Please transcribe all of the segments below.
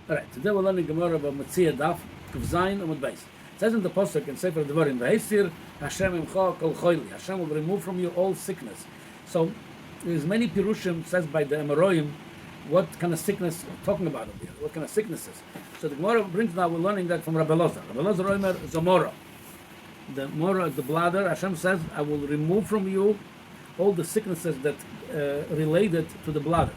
All right, today we're learning Gemara about Metzia Daf, Kuf Zayin, and Beis. It says in the Pasuk in Sefer Devarim, V'Heisir Hashem imcha kol choili. Hashem will remove from you all sickness. So there's many pirushim says by the Amoraim what kind of sickness we're talking about over here, what kind of sicknesses. So the Gemara brings now, we're learning that from Rabbi Loza. Rabbi Loza Omer Zomora. The Mora, the bladder, Hashem says, I will remove from you all the sicknesses that related to the bladder.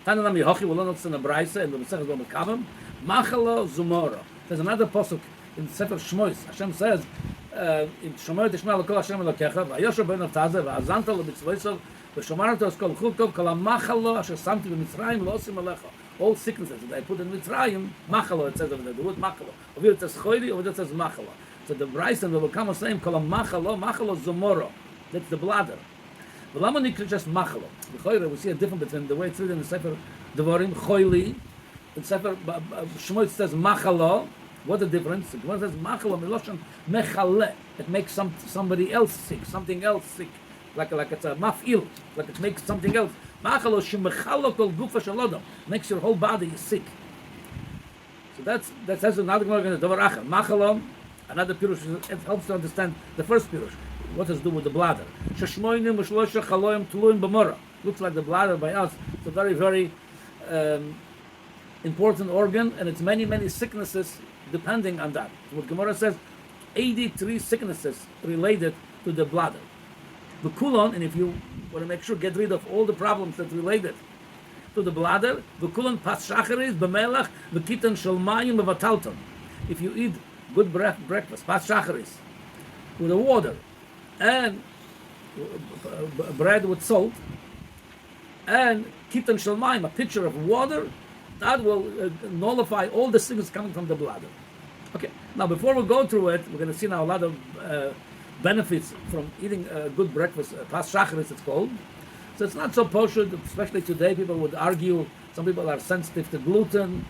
Tananam Yehochi will not send a Braisa and the Masechah Gomel Kavam. Machalo Zumora. There's another pasuk in Sefer Shmois. Hashem says, in Shomor Tishma L'Kol Hashem Elokecha V'Yosher Ben Avtaze V'Azanta L'Mitzvoisav V'Shomarto Es Kol Chukov Kol HaMachalo Asher Samti B'Mitzrayim L'Osim Alecha. All sicknesses that I put in Mitzrayim, Machalo, it says over there, the word Machalo. Over here it says Choyri, over there it says Machalo. So the Braisa will come and say, Kol HaMachalo, Machalo Zumora. That's the bladder. But Lama Nikra just Machalo. The Choyre, we see a difference between the way it's written in the Sefer Devarim, Choyli, in Sefer Shmoy it says Machalo. What the difference? The Gemara says Machalo Miloshan Mechale. It makes somebody else sick, something else sick. Like it's a maf'il, like it makes something else. Machalo Shemechalo Kol Gufa Shalodam. Makes your whole body sick. So that says another Gemara in the Devar Achar. Machalo, another pirush, it helps to understand the first pirush. What has to do with the bladder? Looks like the bladder by us. It's a very, very important organ, and it's many sicknesses depending on that. What Gemara says, 83 sicknesses related to the bladder. The kulon, and if you want to make sure get rid of all the problems that related to the bladder, the kulon pas shacharis b'melach v'kitan shalmayim v'vatalton. If you eat good breakfast, pas shacharis, with the water, and bread with salt, and kitan shalmaim, a pitcher of water, that will nullify all the sickness coming from the bladder. Okay, now before we go through it, we're going to see now a lot of benefits from eating a good breakfast, pas shacharis it's called. So it's not so poshut, especially today people would argue, some people are sensitive to gluten,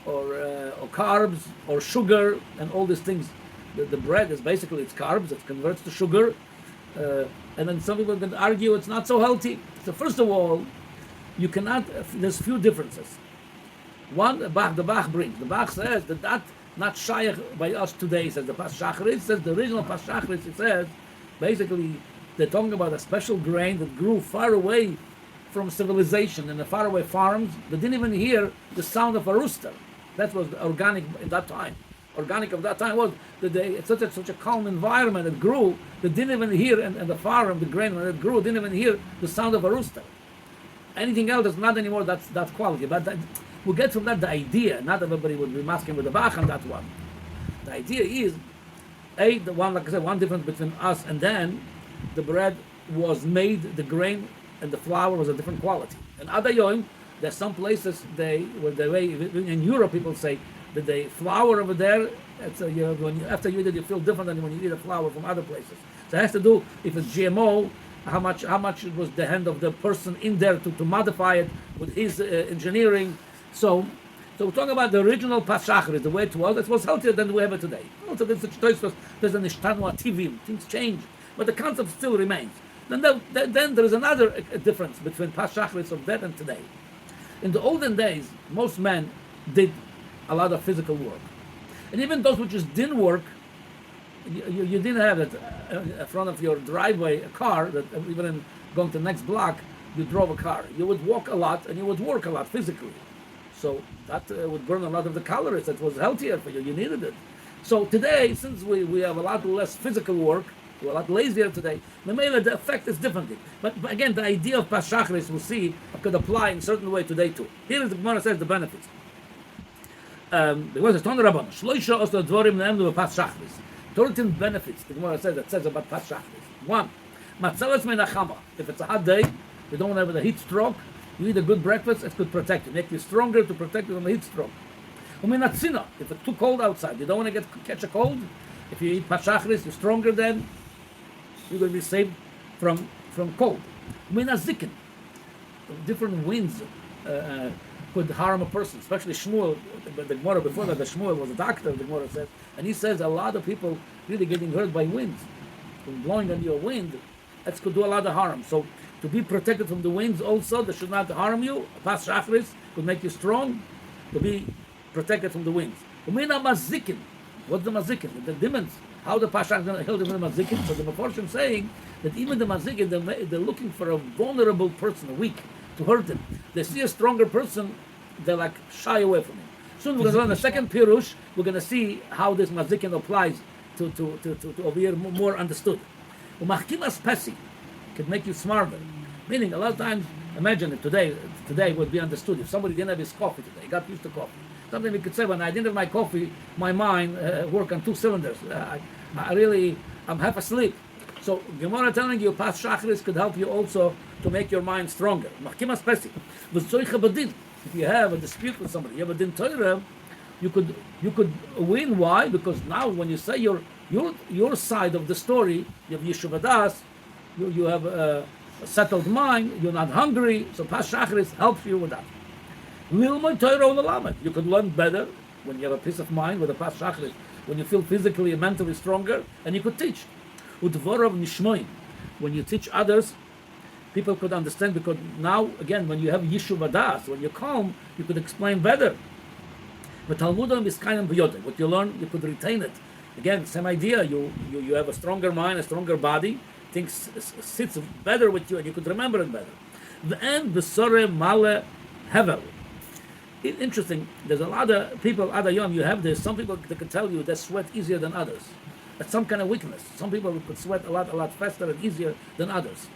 or carbs, or sugar, and all these things. The bread is basically, it's carbs, it converts to sugar, and then some people can argue it's not so healthy. So first of all, you cannot, there's few differences. One, the Bach brings. The Bach says that not shaykh by us today, says the Pas Shacharit, says the original Pas Shacharit, it says, basically, they're talking about a special grain that grew far away from civilization in the faraway farms. They didn't even hear the sound of a rooster. That was organic in that time. Organic of that time was that it's such a calm environment. It grew. They didn't even hear, and the farm, the grain when it grew, didn't even hear the sound of a rooster. Anything else is not anymore. That's quality. But we'll get from that the idea. Not everybody would be masking with the Bach on that one. The idea is, the one, like I said, one difference between us and then, the bread was made, the grain and the flour was a different quality. And Adayom, there's some places in Europe people say that the flour over there, it's after you eat it, you feel different than when you eat a flour from other places. So it has to do, if it's GMO, how much it was the hand of the person in there to modify it with his engineering. So we're talking about the original Pas Shacharis, the way it was healthier than we have it today. Also, there's an Ishtanu Ativim, things change, but the concept still remains. Then there is another difference between Pas Shacharis of that and today. In the olden days, most men did a lot of physical work. And even those which just didn't work, you didn't have it in front of your driveway, a car, that even in going to the next block, you drove a car. You would walk a lot and you would work a lot physically. So that would burn a lot of the calories. That was healthier for you. You needed it. So today, since we have a lot less physical work, we're a lot lazier today, the effect is differently. But again, the idea of Pas Shacharis, we'll see, could apply in a certain way today too. Here is the Gemara says the benefits. The Gemara says, Ton Rabban, Shloisha Oslo Dvorim Ne'emdu Pas Shacharis. 13 benefits the Gemara says about Pas Shacharis. One, Matzelas Menachama. If it's a hot day, you don't have a heat stroke, you eat a good breakfast, it could protect you, make you stronger to protect you from a heat stroke. Uminatzina. If it's too cold outside, you don't want to catch a cold, if you eat Pas Shacharis, you're stronger then, you're going to be saved from cold. Uminazikin. Different winds could harm a person, especially Shmuel. The Gemara before that, the Shmuel was a doctor, the Gemara says, and he says a lot of people really getting hurt by winds. From blowing on your wind, that could do a lot of harm. So to be protected from the winds also, that should not harm you. Pas Shacharis could make you strong. To be protected from the winds. Umina mazikin. What's the mazikin? The demons. How the Pasha is going to heal them with the mazikin? So the Meforshim saying that even the mazikin, they're looking for a vulnerable person, a weak, to hurt him. They see a stronger person, they're like shy away from him. Soon we're going to learn the second pirush. We're going to see how this mazikin applies to over here more understood. Umachkimas pesi could make you smarter. Meaning, a lot of times, imagine it today would be understood. If somebody didn't have his coffee today, he got used to coffee. Something we could say, when I didn't have my coffee, my mind worked on 2 cylinders. I'm half asleep. So Gemara telling you, Pas Shachris could help you also to make your mind stronger. Machkimas pesi. If you have a dispute with somebody, you have a din Torah, you could win. Why? Because now when you say your side of the story, you have Yeshuv Adas, you have a settled mind, you're not hungry, so Pas Shachris helps you with that. You could learn better when you have a peace of mind with a Pas Shachris, when you feel physically and mentally stronger, and you could teach. When you teach others, people could understand, because now, again, when you have Yeshuv Adas, when you're calm, you could explain better. But Talmudim is kind of beyond. What you learn, you could retain it. Again, same idea. You have a stronger mind, a stronger body. Things sits better with you, and you could remember it better. The end, the sore male hevel. Interesting. There's a lot of people, Adayom, you have this. Some people that can tell you they sweat easier than others. That's some kind of weakness. Some people could sweat a lot faster and easier than others.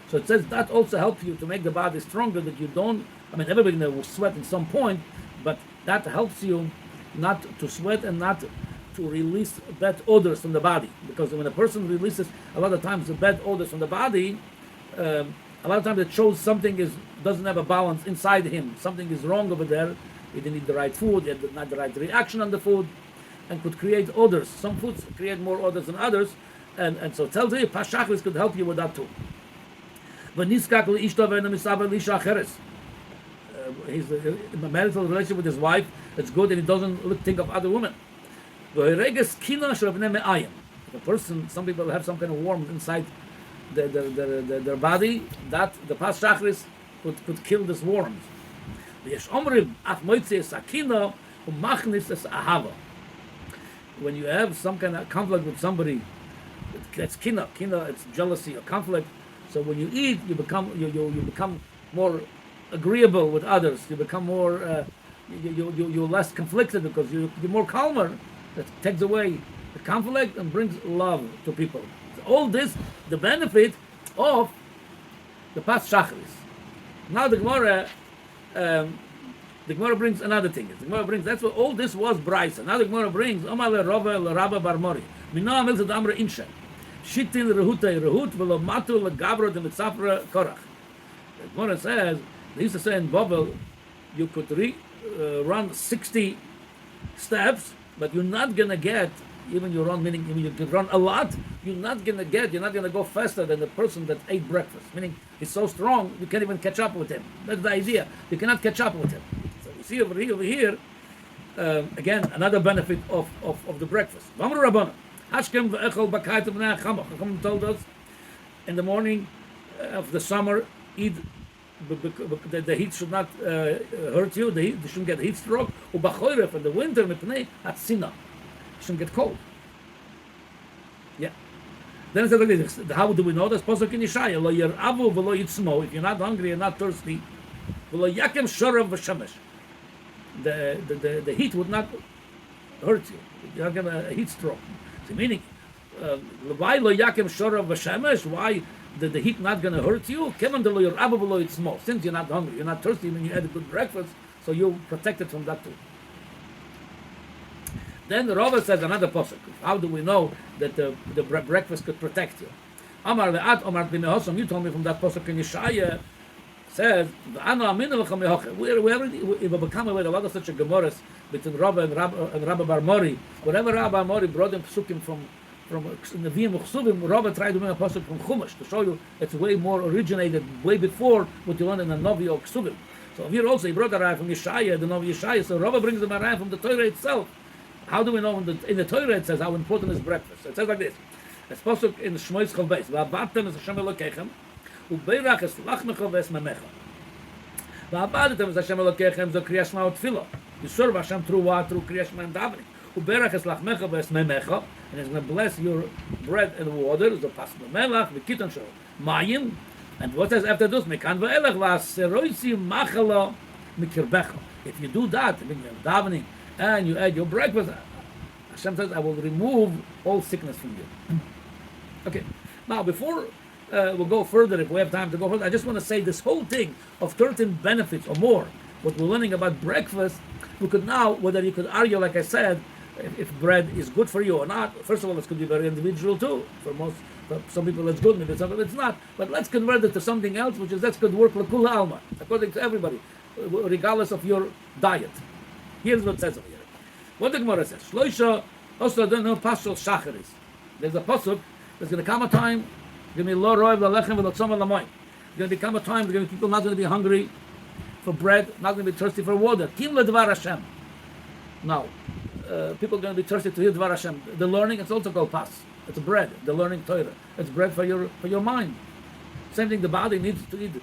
So it says that also helps you to make the body stronger, that you don't, everybody will sweat at some point, but that helps you not to sweat and not to release bad odors from the body. Because when a person releases a lot of times the bad odors from the body, a lot of times it shows something doesn't have a balance inside him. Something is wrong over there. He didn't eat the right food, he had not the right reaction on the food, and could create odors. Some foods create more odors than others, and so it tells you, Pas Shachris could help you with that too. He's in a marital relationship with his wife, it's good, and he doesn't think of other women. If a person, some people have some kind of warmth inside their body, that the Pas Shachris could kill this warmth. When you have some kind of conflict with somebody, it's kina, it's jealousy or conflict. So when you eat, you become more agreeable with others. You become more, you're less conflicted because you're more calmer. That takes away the conflict and brings love to people. So all this, the benefit of the Pas Shachris. Now the Gemara brings another thing. The Gemara brings, that's what all this was Braisa. Now the Gemara brings, Omar le Rava le Rabba bar Mori. Mina amil zed amra inshe. Shitin rehutay rehut velo matu le gavro de mitzafra korach. The Gemara says, they used to say in Babel, you could run 60 steps, but you're not going to get, even you run, meaning you can run a lot, you're not going to go faster than the person that ate breakfast. Meaning, he's so strong, you can't even catch up with him. That's the idea. You cannot catch up with him. So you see over here, again, another benefit of the breakfast. Hashkem ve'echol bakayt b'nei Chama. Chacham told us, in the morning of the summer, eat. The heat should not hurt you. They shouldn't get heat stroke. Ubachoyref in the winter, mipnei hatzina, shouldn't get cold. Yeah. Then it says like this. How do we know this? Pasuk in Yeshaya: Lo yiravu v'lo yitzmo. If you're not hungry and not thirsty, v'lo yakem shorav v'shemesh. The heat would not hurt you. You're not gonna heat stroke. So meaning, why lo yakem shorav v'shemesh? Why? The heat not going to hurt you. Since you're not hungry, you're not thirsty when you had a good breakfast, so you're protected from that too. Then the Rava says another pasuk. How do we know that the breakfast could protect you? Amar le'at Amar b'nehosom. You told me from that pasuk in Yeshaya says we've become aware of a lot of such a gemaras between Rava and Rabba bar Mori. Whatever Rabba bar Mori brought him psukim from Nevi'im Uchsuvim, Rava tried to bring a pasuk from Chumash to show you it's way more originated, way before what you learn in the Navi or Ksuvim. So here also he brought a raya from Yeshaya, the Navi Yeshaya. So Rava brings them a raya from the Torah itself. How do we know in the Torah it says how important is breakfast? It says like this. It's pasuk in Shmois Chav Beis. Va'abatem es Hashem Elokechem, ubeirach es lachmecha ve'es memecha. Va'abatem es Hashem Elokechem zo kriyas shema u'tfilah. You serve Hashem through what? Through Kriya Shema and davening. Uberach es lachmecha v'esmemecha, and He's going to bless your bread and water. The pas melach v'kiton shel mayim. And what says after this? Mekan v'elach v'aseroisi machala mikirbecha. If you do that, when you're davening and you add your breakfast, Hashem says, I will remove all sickness from you. Okay. Now, before we'll go further, if we have time to go further, I just want to say this whole thing of 13 benefits or more, what we're learning about breakfast, we could now, whether you could argue, like I said, if bread is good for you or not. First of all, it could be very individual too. For some people it's good, maybe some people it's not. But let's convert it to something else, which is that's good work l'kul alma, according to everybody, regardless of your diet. Here's what it says over here. What the Gemara says, Shloisha Osladonu Pashal Shacharis. There's a pasuk. There's going to come a time. There's going to be lo roiv lalechem v'lotzoma lamoy. There's going to become a time. There's going to be people not going to be hungry for bread, not going to be thirsty for water. Kim ledvar Hashem. Now, people are going to be thirsty to hear dvar Hashem. The learning, it's also called pas. It's bread. The learning Torah. It's bread for your mind. Same thing. The body needs to eat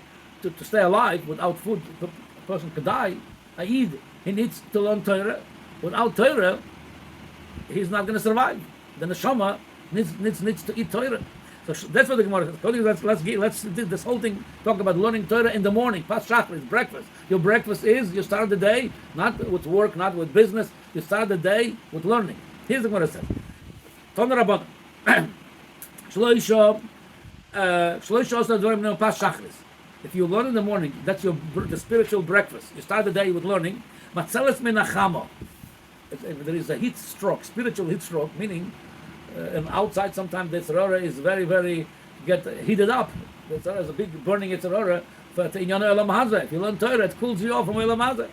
to stay alive. Without food, a person could die. I eat. He needs to learn Torah. Without Torah, he's not going to survive. The neshama needs to eat Torah. So that's what the Gemara says. Let's do this whole thing. Talk about learning Torah in the morning. Pas shachar is breakfast. Your breakfast is you start the day not with work, not with business. You start the day with learning. Here's the Gemara says. Toner Rabbanan. Shloisha osna dvarim ne'o pas shachris. If you learn in the morning, that's the spiritual breakfast. You start the day with learning. Matzeles menachama. There is a heat stroke, spiritual heat stroke, meaning and outside sometimes the Yitzhara is very, very get heated up. The Yitzhara is a big burning Yitzhara. But in Yana Elam Hazeh, if you learn Torah, it cools you off from Elam Hazeh.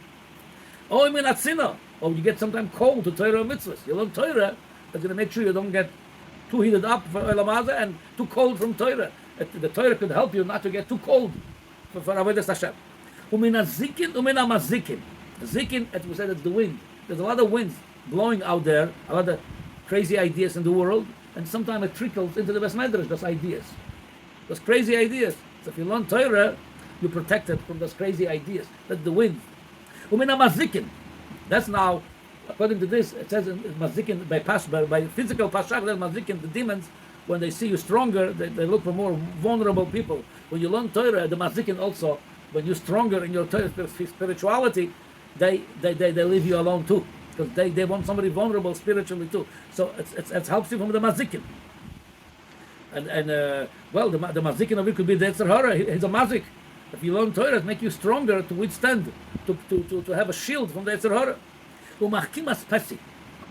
Or you mean Atzina, or you get sometimes cold to Torah mitzvahs. You learn Torah, that's going to make sure you don't get too heated up for Elam Hazeh and too cold from Torah. The Torah could help you not to get too cold for Avodas Hashem. Umina zikin, umina mazikin. Zikin, as we said, it's the wind. There's a lot of winds blowing out there, a lot of crazy ideas in the world, and sometimes it trickles into the Beis Medrash, those ideas. Those crazy ideas. So if you learn Torah, you're protected from those crazy ideas. That's the wind. Umina mazikin. That's now, according to this, it says in mazikin, by physical pashach, mazikin, the demons, when they see you stronger, they look for more vulnerable people. When you learn Torah, the mazikin also, when you're stronger in your Torah spirituality, they leave you alone too, because they want somebody vulnerable spiritually too. So it helps you from the mazikin. And well, the mazikin of it could be the Yetzer Hara. He's a mazik. If you learn Torah, it makes you stronger to withstand, to have a shield from the Yetzer Hara. Umachkimas pesi.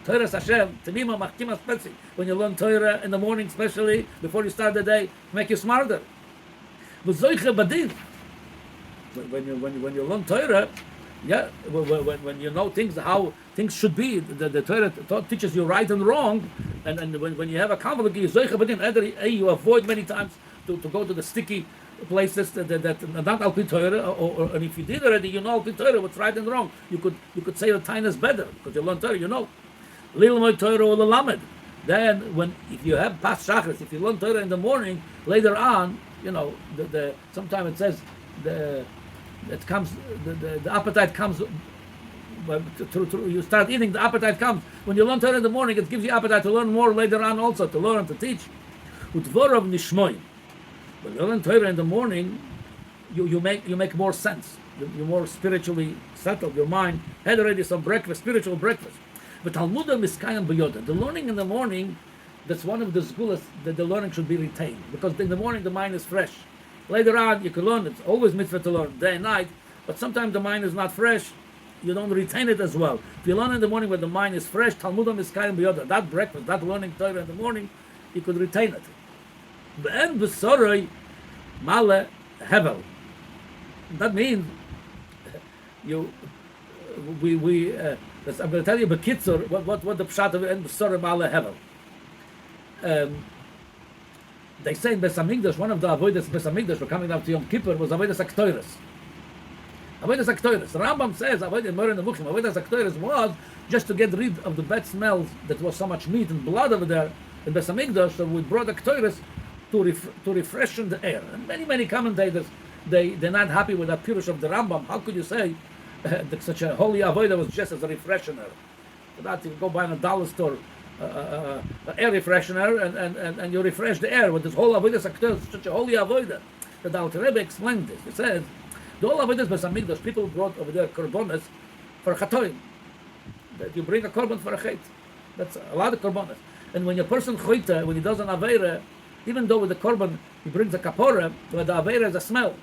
Torah Hashem, Tamima machkimas pesi. When you learn Torah in the morning, especially before you start the day, make you smarter. V'zoiche badin. When you learn Torah, yeah, when you know things, how things should be, the Torah teaches you right and wrong, and when you have a conflict, you avoid many times to go to the sticky places that not al pi Torah, and if you did already, you know al pi Torah what's right and wrong. You could say the time is better because you learn Torah, you know. Lilmoy Torah or lamed. Then if you have pas shachris, if you learn Torah in the morning, later on, you know, sometimes it says the appetite comes. You start eating, the appetite comes. When you learn Torah in the morning, it gives you appetite to learn more later on also, to learn, to teach. Utvorav nishmoy. When you learn Torah in the morning, you make more sense. You're more spiritually settled. Your mind had already some breakfast, spiritual breakfast. But Talmudah miskayim b'yoda. The learning in the morning, that's one of the schools that the learning should be retained, because in the morning the mind is fresh. Later on, you can learn. It's always mitzvah to learn, day and night. But sometimes the mind is not fresh. You don't retain it as well. If you learn in the morning when the mind is fresh, Talmudah miskayim b'yoda. That breakfast, that learning Torah in the morning, you could retain it. Be'en b'soroi male hevel. That means I'm going to tell you b'kitzur what the pshat of en b'soroi male hevel. They say in Beis Hamikdash, one of the avodas Beis Hamikdash, we're coming up to Yom Kippur, was avodas haktoiros. Avodas haktoiros. The Rambam says avodas more in the Mukhim. Avodas haktoiros was just to get rid of the bad smells that was so much meat and blood over there in Beis Hamikdash. So we brought haktoiros to refreshen the air. And many commentators they're not happy with that pirush of the Rambam. How could you say such a holy avodah was just as a refreshener. For that, you go buy in a dollar store air refreshener and you refresh the air with this whole avodah sakter, such a holy avodah. The Alter Rebbe explained this. He says the whole avodah besamigdash, people brought over there korbanos for chatoim. That you bring a korban for a chet. That's a lot of korbanos. And when a person choyta, when he does an aveira, even though with the korban he brings a kapora, but the aveira has a smell.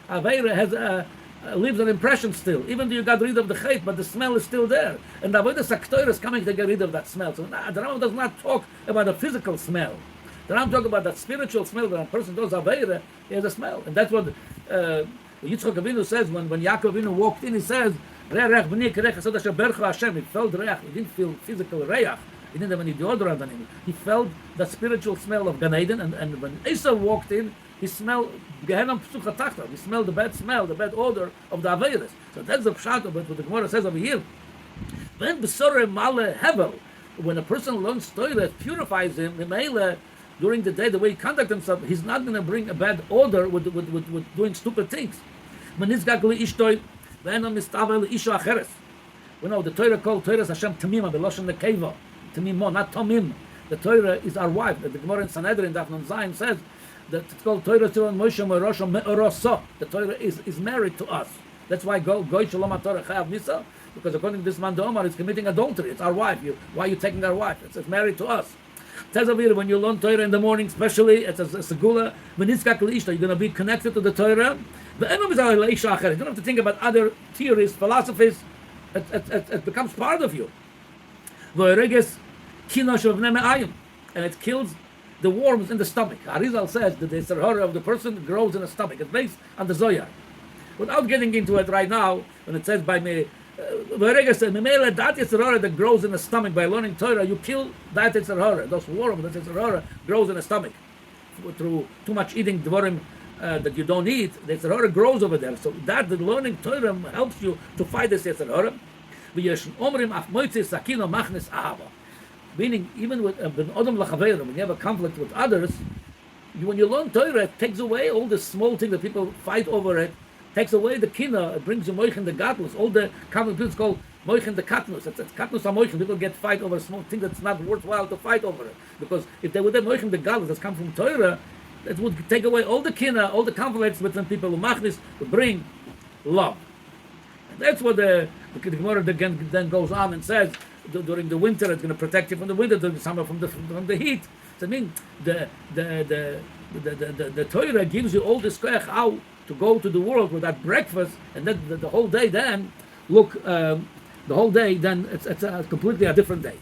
Aveira has leaves an impression still, even though you got rid of the chet, but the smell is still there. And the avodah saktoir is coming to get rid of that smell. So the Rambam does not talk about a physical smell. The Rambam talks about that spiritual smell. When a person does aveira, he has a smell, and that's what Yitzchak Avinu says when Yaakov Avinu walked in. He says, he felt reach. He didn't feel physical reach. He didn't have any deodorant on him. He felt the spiritual smell of Gan Eden, and when Esau walked in, he smelled Gehenna Psucha Tachta. He smelled the bad smell, the bad odor of the Averis. So that's the pshat of it, what the Gemara says over here. When Besore Male Hevel, when a person learns Torah, it purifies him, the Meile, during the day, the way he conducts himself, he's not going to bring a bad odor with doing stupid things. We know the Torah called Torah Hashem Tamima, Beloshen Nekeva. Tamimo, not Tomim. The Torah is our wife. The Gemara in Sanhedrin, Daf Nun Zayin says that it's called Torah Tzivon Moshe Morosho Me'oroso. The Torah is married to us. That's why Goy Shalom HaTorah Chayav Misa, because according to this man the Omar, is committing adultery. It's our wife. Why are you taking our wife? It's married to us. It says over here, when you learn Torah in the morning, especially, it's a segula, when you're going to be connected to the Torah. You don't have to think about other theories, philosophies. It becomes part of you. And it kills the worms in the stomach. Arizal says that the Yetzer of the person grows in the stomach. It's based on the Zohar. Without getting into it right now, when it says by me, that Yetzer that grows in the stomach by learning Torah, you kill that Yetzer. Those worms, that Yetzer grows in the stomach through too much eating dvorim that you don't eat. The Yetzer grows over there. So that the learning Torah helps you to fight this Yetzer. Meaning, even with when you have a conflict with others, when you learn Torah, it takes away all the small things that people fight over. It takes away the kina. It brings you moichin the gadlus. All the common people call moichin the katnus. It's katnus moichin. People get fight over a small thing that's not worthwhile to fight over it. Because if they would have moichin the gadlus that's come from Torah, it would take away all the kina, all the conflicts between people. Umachnis would bring love. And that's what the Gemara then goes on and says. During the winter, it's going to protect you from the winter. During the summer, from the heat. So I mean, the Torah gives you all this koach how to go to the world with that breakfast, and then the whole day. Then look, the whole day. Then it's a completely a different day.